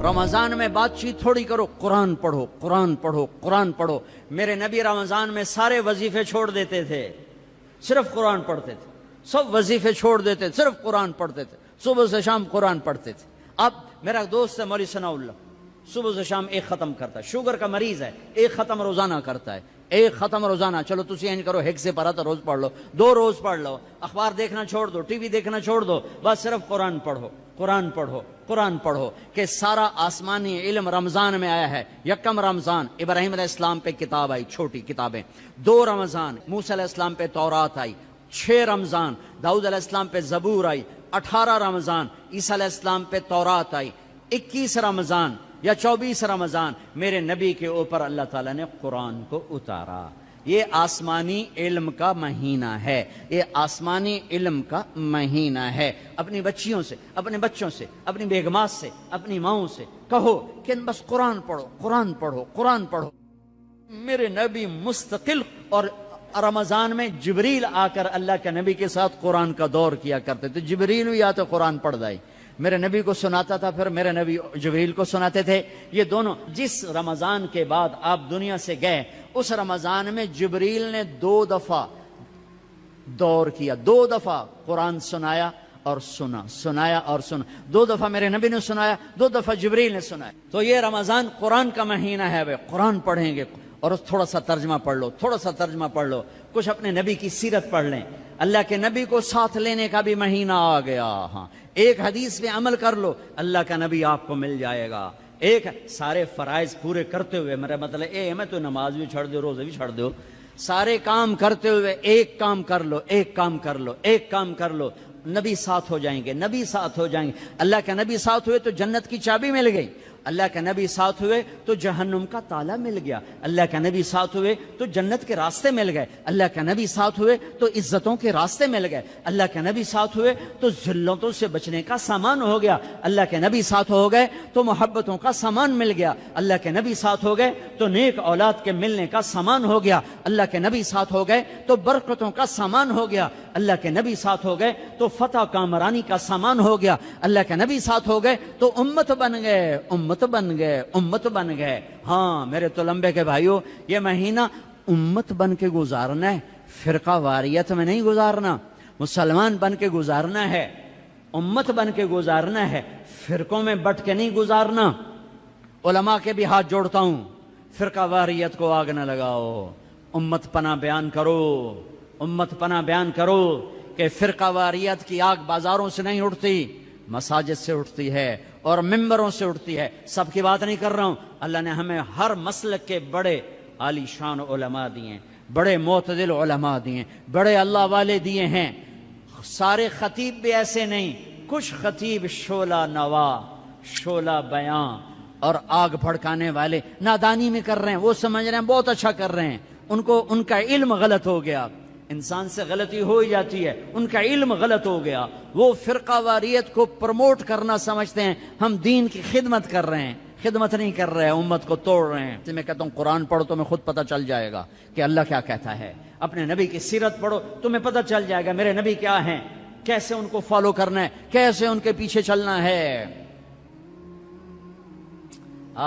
رمضان میں بات چیت تھوڑی کرو، قرآن پڑھو، قرآن پڑھو، قرآن پڑھو۔ میرے نبی رمضان میں سارے وظیفے چھوڑ دیتے تھے، صرف قرآن پڑھتے تھے، سب وظیفے چھوڑ دیتے، صرف قرآن پڑھتے تھے، صبح سے شام قرآن پڑھتے تھے۔ اب میرا دوست ہے مولوی ثناء اللہ، صبح سے شام ایک ختم کرتا ہے، شوگر کا مریض ہے، ایک ختم روزانہ کرتا ہے، ایک ختم روزانہ۔ چلو تسی اینج کرو، ہیک سے پڑھا تو روز پڑھ لو، 2 روز پڑھ لو، اخبار دیکھنا چھوڑ دو، ٹی وی دیکھنا چھوڑ دو، بس صرف قرآن پڑھو، قرآن پڑھو، قرآن پڑھو۔ کہ سارا آسمانی علم رمضان میں آیا ہے۔ یکم رمضان ابراہیم علیہ السلام پہ کتاب آئی، چھوٹی کتابیں۔ 2 رمضان موسیٰ علیہ السلام پہ تورات آئی۔ 6 رمضان داؤد علیہ السلام پہ زبور آئی۔ 18 رمضان عیسیٰ علیہ السلام پہ تورات آئی۔ 21 رمضان یا 24 رمضان میرے نبی کے اوپر اللہ تعالیٰ نے قرآن کو اتارا۔ یہ آسمانی علم کا مہینہ ہے، یہ آسمانی علم کا مہینہ ہے۔ اپنی بچیوں سے، اپنے بچوں سے، اپنی بیگمات سے، اپنی ماؤں سے کہو کہ بس قرآن پڑھو، قرآن پڑھو، قرآن پڑھو۔ میرے نبی مستقل، اور رمضان میں جبریل آ کر اللہ کے نبی کے ساتھ قرآن کا دور کیا کرتے تھے۔ جبریل بھی آتے قرآن پڑھ دائی، میرے نبی کو سناتا تھا، پھر میرے نبی جبریل کو سناتے تھے۔ یہ دونوں، جس رمضان کے بعد آپ دنیا سے گئے اس رمضان میں جبریل نے 2 دفعہ دور کیا، 2 دفعہ قرآن سنایا اور سنا، سنایا اور سنا۔ 2 دفعہ میرے نبی نے سنایا، 2 دفعہ جبریل نے سنایا۔ تو یہ رمضان قرآن کا مہینہ ہے، وہ قرآن پڑھیں گے، اور تھوڑا سا ترجمہ پڑھ لو، تھوڑا سا ترجمہ پڑھ لو، کچھ اپنے نبی کی سیرت پڑھ لیں۔ اللہ کے نبی کو ساتھ لینے کا بھی مہینہ آ گیا۔ ہاں، ایک حدیث پہ عمل کر لو، اللہ کا نبی آپ کو مل جائے گا۔ ایک سارے فرائض پورے کرتے ہوئے، میرا مطلب میں تو نماز بھی چھڑ دو، روزے بھی چھڑ دو، سارے کام کرتے ہوئے ایک کام کر لو، ایک کام کر لو، ایک کام کر لو، نبی ساتھ ہو جائیں گے، نبی ساتھ ہو جائیں گے۔ اللہ کے نبی ساتھ ہوئے تو جنت کی چابی مل گئی، اللہ کے نبی ساتھ ہوئے تو جہنم کا تالا مل گیا، اللہ کے نبی ساتھ ہوئے تو جنت کے راستے مل گئے، اللہ کے نبی ساتھ ہوئے تو عزتوں کے راستے مل گئے، اللہ کے نبی ساتھ ہوئے تو ذلتوں سے بچنے کا سامان ہو گیا، اللہ کے نبی ساتھ ہو گئے تو محبتوں کا سامان مل گیا، اللہ کے نبی ساتھ ہو گئے تو نیک اولاد کے ملنے کا سامان ہو گیا، اللہ کے نبی ساتھ ہو گئے تو برکتوں کا سامان ہو گیا، اللہ کے نبی ساتھ ہو گئے تو فتح کامرانی کا سامان ہو گیا، اللہ کے نبی ساتھ ہو گئے تو امت بن گئے، امت بن گئے، امت بن گئے۔ ہاں میرے تو لمبے کے بھائیوں، یہ مہینہ امت بن کے گزارنا ہے، فرقہ واریت میں نہیں گزارنا، مسلمان بن کے گزارنا ہے، امت بن کے گزارنا ہے، فرقوں میں بٹ کے نہیں گزارنا۔ علماء کے بھی ہاتھ جوڑتا ہوں، فرقہ واریت کو آگ نہ لگاؤ، امت پناہ بیان کرو، امت پناہ بیان کرو کہ فرقہ واریت کی آگ بازاروں سے نہیں اٹھتی، مساجد سے اٹھتی ہے اور ممبروں سے اٹھتی ہے۔ سب کی بات نہیں کر رہا ہوں، اللہ نے ہمیں ہر مسلک کے بڑے عالی شان علماء دیے، بڑے معتدل علماء دیے، بڑے اللہ والے دیے ہیں۔ سارے خطیب بھی ایسے نہیں، کچھ خطیب شعلہ نوا، شعلہ بیاں اور آگ بھڑکانے والے نادانی میں کر رہے ہیں، وہ سمجھ رہے ہیں بہت اچھا کر رہے ہیں، ان کا علم غلط ہو گیا۔ انسان سے غلطی ہو ہی جاتی ہے، ان کا علم غلط ہو گیا، وہ فرقہ واریت کو پروموٹ کرنا سمجھتے ہیں، ہم دین کی خدمت کر رہے ہیں، خدمت نہیں کر رہے ہیں، امت کو توڑ رہے ہیں۔ میں کہتا ہوں قرآن پڑھو، تمہیں خود پتہ چل جائے گا کہ اللہ کیا کہتا ہے، اپنے نبی کی سیرت پڑھو، تمہیں پتہ چل جائے گا میرے نبی کیا ہیں، کیسے ان کو فالو کرنا ہے، کیسے ان کے پیچھے چلنا ہے۔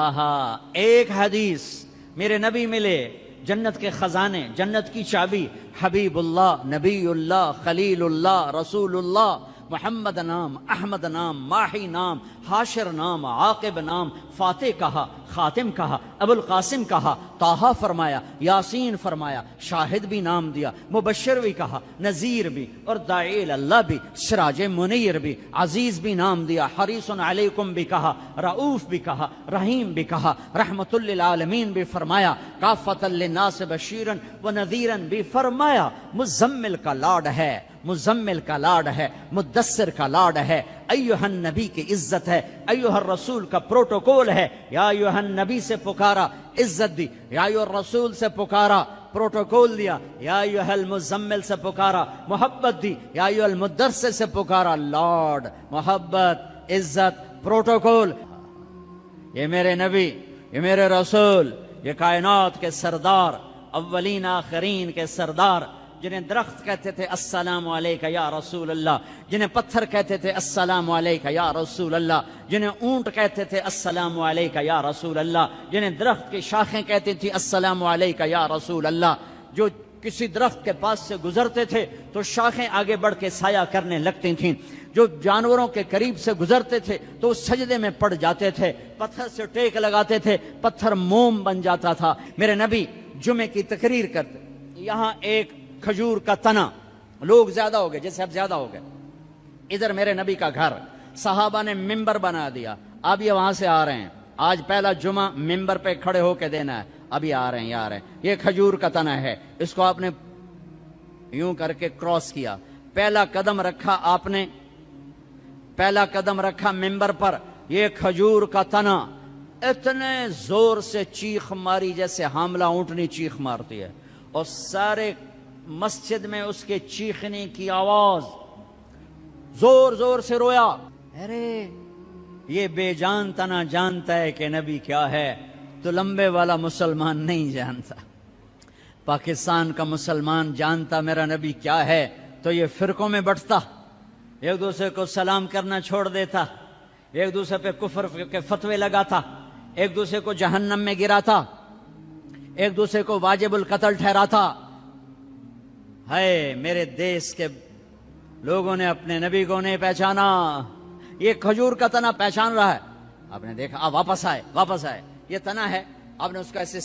آہا، ایک حدیث میرے نبی ملے، جنت کے خزانے، جنت کی چابی، حبیب اللہ، نبی اللہ، خلیل اللہ، رسول اللہ، محمد نام، احمد نام، ماہی نام، حاشر نام، عاقب نام، فاتح کہا، خاتم کہا، ابو القاسم کہا، طٰہٰ فرمایا، یاسین فرمایا، شاہد بھی نام دیا، مبشر بھی کہا، نذیر بھی، اور داعی اللہ بھی، سراج منیر بھی، عزیز بھی نام دیا، حریص علیکم بھی کہا، رؤوف بھی کہا، رحیم بھی کہا، رحمت للعالمین بھی فرمایا، کافۃ للناس بشیرا ونذیرا بھی فرمایا۔ مزمل کا لاڈ ہے، مزمل کا لاڈ ہے، مدثر کا لاڈ ہے، ایھا النبی کی عزت ہے، ایھا الرسول کا پروٹوکول ہے، یا ایھا النبی سے پکارا، عزت دی، یا ایھا الرسول سے پکارا، پروٹوکول دیا، یا ایھا المزمل سے پکارا، محبت دی، یا ایھا المدثر سے پکارا، لاڈ، محبت، عزت، پروٹوکول۔ یہ میرے نبی، یہ میرے رسول، یہ کائنات کے سردار، اولین آخرین کے سردار، جنہیں درخت کہتے تھے السلام علیکہ یا رسول اللہ، جنہیں پتھر کہتے تھے السلام علیکہ یا رسول اللہ، جنہیں اونٹ کہتے تھے السلام علیکہ یا رسول اللہ، جنہیں درخت کی شاخیں کہتی تھی السلام علیکہ یا رسول اللہ، جو کسی درخت کے پاس سے گزرتے تھے تو شاخیں آگے بڑھ کے سایہ کرنے لگتی تھیں، جو جانوروں کے قریب سے گزرتے تھے تو وہ سجدے میں پڑ جاتے تھے، پتھر سے ٹیک لگاتے تھے، پتھر موم بن جاتا تھا۔ میرے نبی جمعے کی تقریر کرتے، یہاں ایک کھجور کا تنا، لوگ زیادہ ہو گئے، جیسے اب زیادہ ہو گئے، ادھر میرے نبی کا گھر، صحابہ نے ممبر بنا دیا، اب یہ وہاں سے آ رہے ہیں، آج پہلا جمعہ ممبر پہ کھڑے ہو کے دینا ہے، ابھی آ رہے ہیں، آ رہے ہیں، یہ کھجور کا تنا ہے، اس کو آپ نے یوں کر کے کراس کیا، پہلا قدم رکھا آپ نے، پہلا قدم رکھا ممبر پر، یہ کھجور کا تنا، اتنے زور سے چیخ ماری جیسے حاملہ اونٹنی چیخ مارتی ہے، اور سارے مسجد میں اس کے چیخنے کی آواز، زور زور سے رویا، ارے یہ بے جان تنا جانتا ہے کہ نبی کیا ہے، تو لمبے والا مسلمان نہیں جانتا۔ پاکستان کا مسلمان جانتا میرا نبی کیا ہے تو یہ فرقوں میں بٹتا، ایک دوسرے کو سلام کرنا چھوڑ دیتا، ایک دوسرے پہ کفر کے فتوے لگاتا، ایک دوسرے کو جہنم میں گراتا، ایک دوسرے کو واجب القتل ٹھہراتا۔ ہے میرے دیس کے لوگوں نے اپنے نبی کو نہیں پہچانا، یہ کھجور کا تنا پہچان رہا ہے، آپ نے دیکھا، آپ واپس آئے، یہ تنا ہے، آپ نے اس کو ایسے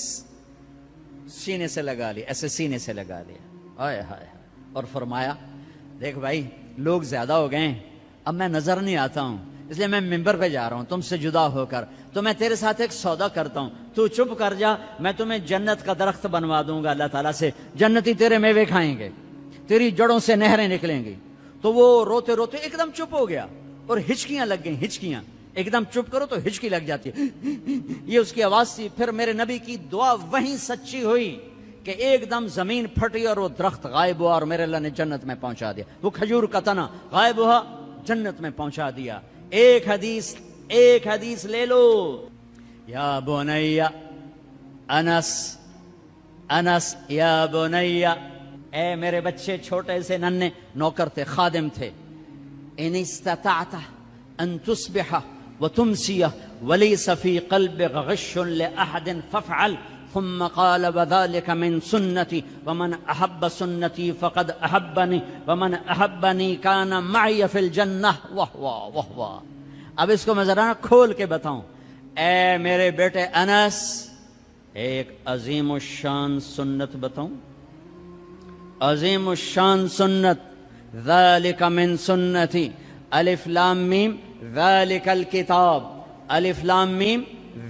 سینے سے لگا لیا، ایسے سینے سے لگا لیا، ہائے ہائے، اور فرمایا دیکھ بھائی لوگ زیادہ ہو گئے ہیں، اب میں نظر نہیں آتا ہوں، اس لیے میں ممبر پہ جا رہا ہوں تم سے جدا ہو کر، تو میں تیرے ساتھ ایک سودا کرتا ہوں، تو چپ کر جا، میں تمہیں جنت کا درخت بنوا دوں گا اللہ تعالیٰ سے، جنتی تیرے میوے کھائیں گے، تیری جڑوں سے نہریں نکلیں گی۔ تو وہ روتے روتے ایک دم چپ ہو گیا، اور ہچکیاں لگ گئیں، ہچکیاں، ایک دم چپ کرو تو ہچکی لگ جاتی ہے، یہ اس کی آواز تھی۔ پھر میرے نبی کی دعا وہیں سچی ہوئی کہ ایک دم زمین پھٹی اور وہ درخت غائب ہوا، اور میرے اللہ نے جنت میں پہنچا دیا، وہ کھجور کا تنا غائب ہوا، جنت میں پہنچا دیا۔ ایک حدیث لے لو، یا بنی انس یا بنی، اے میرے بچے، چھوٹے سے ننھے نوکر تھے، خادم تھے، ان استطعت ان تصبح وتمسی وليس في قلبك غش لأحد فافعل، ثم قال وذلك من سنتي ومن أحب سنتي فقد أحبني ومن أحبني كان معي في الجنة وهو۔ اب اس کو میں ذرا کھول کے بتاؤں، اے میرے بیٹے انس، ایک عظیم الشان سنت بتاؤں، عظیم الشان سنت، ذلك من سنتي، الف لام میم ذالک الکتاب، الف لام میم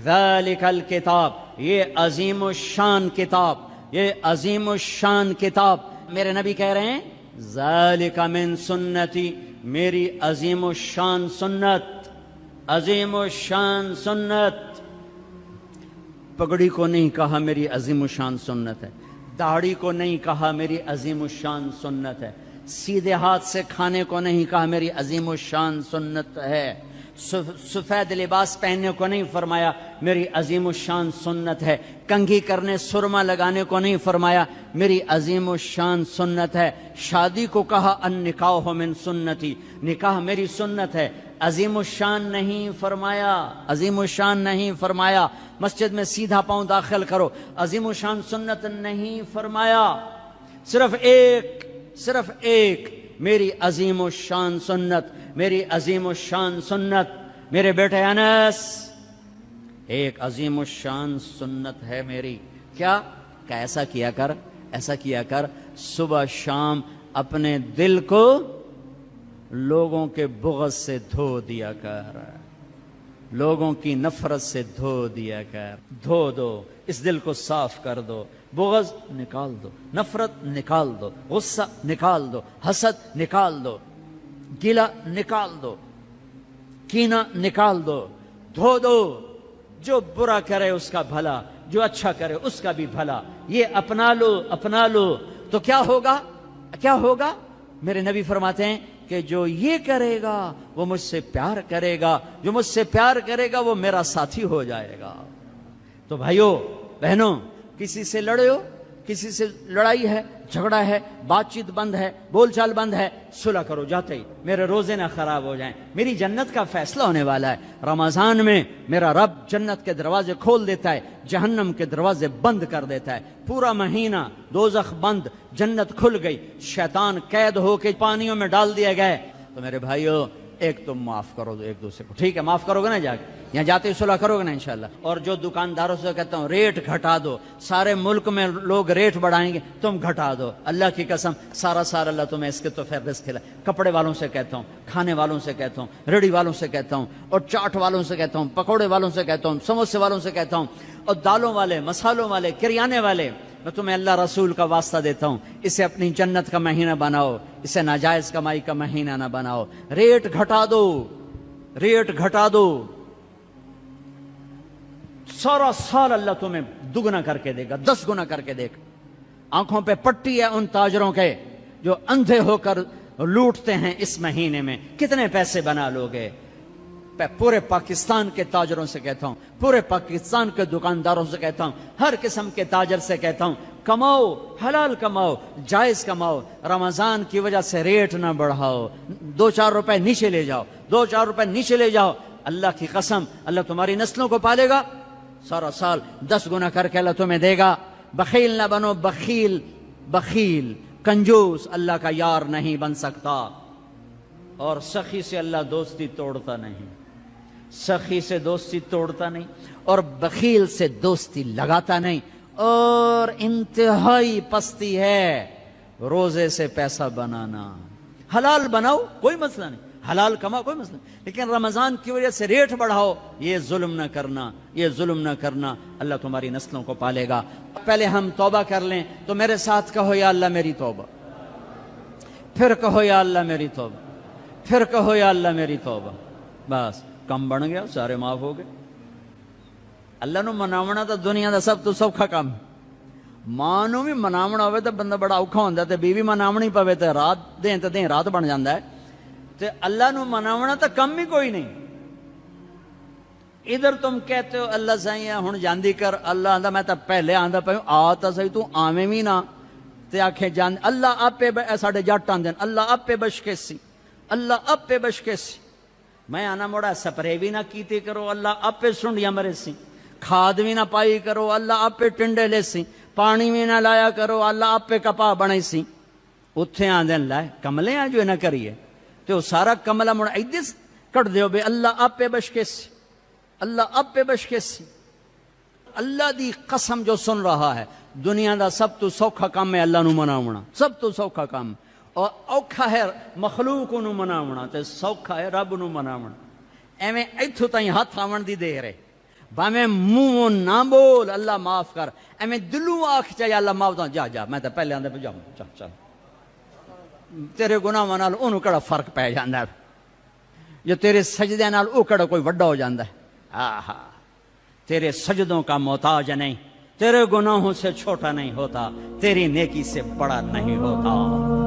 ذالک الکتاب، یہ عظیم الشان کتاب، یہ عظیم الشان کتاب۔ میرے نبی کہہ رہے ہیں ذالک من سنتی، میری عظیم الشان سنت، عظیم الشان سنت۔ پگڑی کو نہیں کہا میری عظیم الشان سنت ہے، داڑھی کو نہیں کہا میری عظیم الشان سنت ہے، سیدھے ہاتھ سے کھانے کو نہیں کہا میری عظیم الشان سنت ہے، سفید لباس پہننے کو نہیں فرمایا میری عظیم الشان سنت ہے، کنگھی کرنے سرما لگانے کو نہیں فرمایا میری عظیم الشان سنت ہے، شادی کو کہا النکاح من سنتی، نکاح میری سنت ہے، عظیم الشان نہیں فرمایا، عظیم الشان نہیں فرمایا، مسجد میں سیدھا پاؤں داخل کرو، عظیم الشان سنت نہیں فرمایا، صرف ایک میری عظیم الشان سنت، میری عظیم الشان سنت۔ میرے بیٹے انس، ایک عظیم الشان سنت ہے میری، کیا کہ ایسا کیا کر صبح شام اپنے دل کو لوگوں کے بغض سے دھو دیا کر، لوگوں کی نفرت سے دھو دیا کر، دھو دو، اس دل کو صاف کر دو، بغض نکال دو، نفرت نکال دو، غصہ نکال دو، حسد نکال دو، گلہ نکال دو، کینہ نکال دو، دھو دو، جو برا کرے اس کا بھلا، جو اچھا کرے اس کا بھی بھلا، یہ اپنا لو تو کیا ہوگا؟ میرے نبی فرماتے ہیں کہ جو یہ کرے گا وہ مجھ سے پیار کرے گا، جو مجھ سے پیار کرے گا وہ میرا ساتھی ہو جائے گا۔ تو بھائیو بہنوں، کسی سے لڑے ہو، کسی سے لڑائی ہے، جھگڑا ہے، بات چیت بند ہے، بول چال بند ہے، صلح کرو جاتے ہی، میرے روزے نہ خراب ہو جائیں، میری جنت کا فیصلہ ہونے والا ہے۔ رمضان میں میرا رب جنت کے دروازے کھول دیتا ہے، جہنم کے دروازے بند کر دیتا ہے۔ پورا مہینہ دوزخ بند، جنت کھل گئی، شیطان قید ہو کے پانیوں میں ڈال دیا گئے۔ تو میرے بھائیو، ایک تم معاف کرو دو ایک دوسرے کو، ٹھیک ہے؟ معاف کرو گے نا، جا کے یہاں جاتے ہی صلح کرو گے نا انشاءاللہ۔ اور جو دکانداروں سے کہتا ہوں ریٹ گھٹا دو، سارے ملک میں لوگ ریٹ بڑھائیں گے، تم گھٹا دو، اللہ کی قسم سارا اللہ تمہیں اس کے تو رزق کھلائے۔ کپڑے والوں سے کہتا ہوں، کھانے والوں سے کہتا ہوں، ریڑھی والوں سے کہتا ہوں، اور چاٹ والوں سے کہتا ہوں، پکوڑے والوں سے کہتا ہوں، سموسے والوں سے کہتا ہوں، اور دالوں والے، مسالوں والے، کریانے والے، میں تمہیں اللہ رسول کا واسطہ دیتا ہوں، اسے اپنی جنت کا مہینہ بناؤ، اسے ناجائز کمائی کا مہینہ نہ بناؤ۔ ریٹ گھٹا دو، ریٹ گھٹا دو، سارا سال اللہ تمہیں دگنا کر کے دے گا، 10 گنا کر کے دے گا۔ آنکھوں پہ پٹی ہے ان تاجروں کے جو اندھے ہو کر لوٹتے ہیں اس مہینے میں، کتنے پیسے بنا لوگے؟ پورے پاکستان کے تاجروں سے کہتا ہوں، پورے پاکستان کے دکانداروں سے کہتا ہوں، ہر قسم کے تاجر سے کہتا ہوں، کماؤ، حلال کماؤ، جائز کماؤ، رمضان کی وجہ سے ریٹ نہ بڑھاؤ، 2-4 روپے نیچے لے جاؤ، 2-4 روپے نیچے لے جاؤ، اللہ کی قسم اللہ تمہاری نسلوں کو پالے گا، سارا سال 10 گنا کر کے اللہ تمہیں دے گا۔ بخیل نہ بنو، بخیل بخیل کنجوس اللہ کا یار نہیں بن سکتا۔ اور سخی سے اللہ دوستی توڑتا نہیں، سخی سے دوستی توڑتا نہیں، اور بخیل سے دوستی لگاتا نہیں۔ اور انتہائی پستی ہے روزے سے پیسہ بنانا۔ حلال بناؤ کوئی مسئلہ نہیں، حلال کماؤ کوئی مسئلہ نہیں، لیکن رمضان کی وجہ سے ریٹ بڑھاؤ، یہ ظلم نہ کرنا، یہ ظلم نہ کرنا، اللہ تمہاری نسلوں کو پالے گا۔ پہلے ہم توبہ کر لیں، تو میرے ساتھ کہو یا اللہ میری توبہ، پھر کہو یا اللہ میری توبہ، پھر کہو یا اللہ میری توبہ۔ بس کم بن گیا، سارے معاف ہو گئے۔ اللہ نو مناونا تو دنیا دا سب تو سوکھا کام، ماں نو بھی مناونا ہوئے تو بندہ بڑا اوکھا ہوندہ ہے، تے بیوی مناونی پوے تے رات دیں تے دیں رات بن جاندہ ہے، تے اللہ نو مناونا تو کم ہی کوئی نہیں۔ ادھر تم کہتے ہو اللہ سائیں ہن جاندی کر، اللہ آندہ میں تا پہلے آندہ پہوں آتا سہی تو آمیں بھی نہ، تے آنکھیں جان اللہ اپے ساڑھے جاٹاں دین، اللہ اپے بشکے سی، اللہ اپے بشکے سی، میں آنا موڑا سپرے بھی نہ کیتے کرو، اللہ اپے سنڈیاں مرے سی، کھاد بھی نہ پائی کرو، اللہ اپے ٹنڈے لے سی، پانی بھی نہ لایا کرو، اللہ اپے کپا بنے سی۔ اتھے آندھیں لائے کملے ہیں جو نہ کریے، تو سارا کملہ موڑا ایدیس کٹ دیو بے اللہ اپے بشکے سی، اللہ اپے بشکے سی۔ اللہ دی قسم جو سن رہا ہے، دنیا دا سب تو سوکھا کام ہے اللہ نو مناونا، سب تو سوکھا کام، اور اوکھا ہے مخلوق نو مناونا تے سوکھا ہے رب نو مناونا۔ ایویں ایتھو تائیں ہاتھ آون دی دیر ہے، باویں منہ نہ بول اللہ معاف کر، ایویں دلوں آکھ چاہے اللہ معاف دوں، جا جا میں تے پہلے آندے پہ جاؤں، چل چل تیرے گناہ نال اونوں کڑا فرق پہ جاندا ہے، جو تیرے سجدے نال او کڑا کوئی وڈا ہو جاندا ہے۔ آہا، تیرے سجدوں کا محتاج نہیں، تیرے گناہوں سے چھوٹا نہیں ہوتا، تیری نیکی سے بڑا نہیں ہوتا۔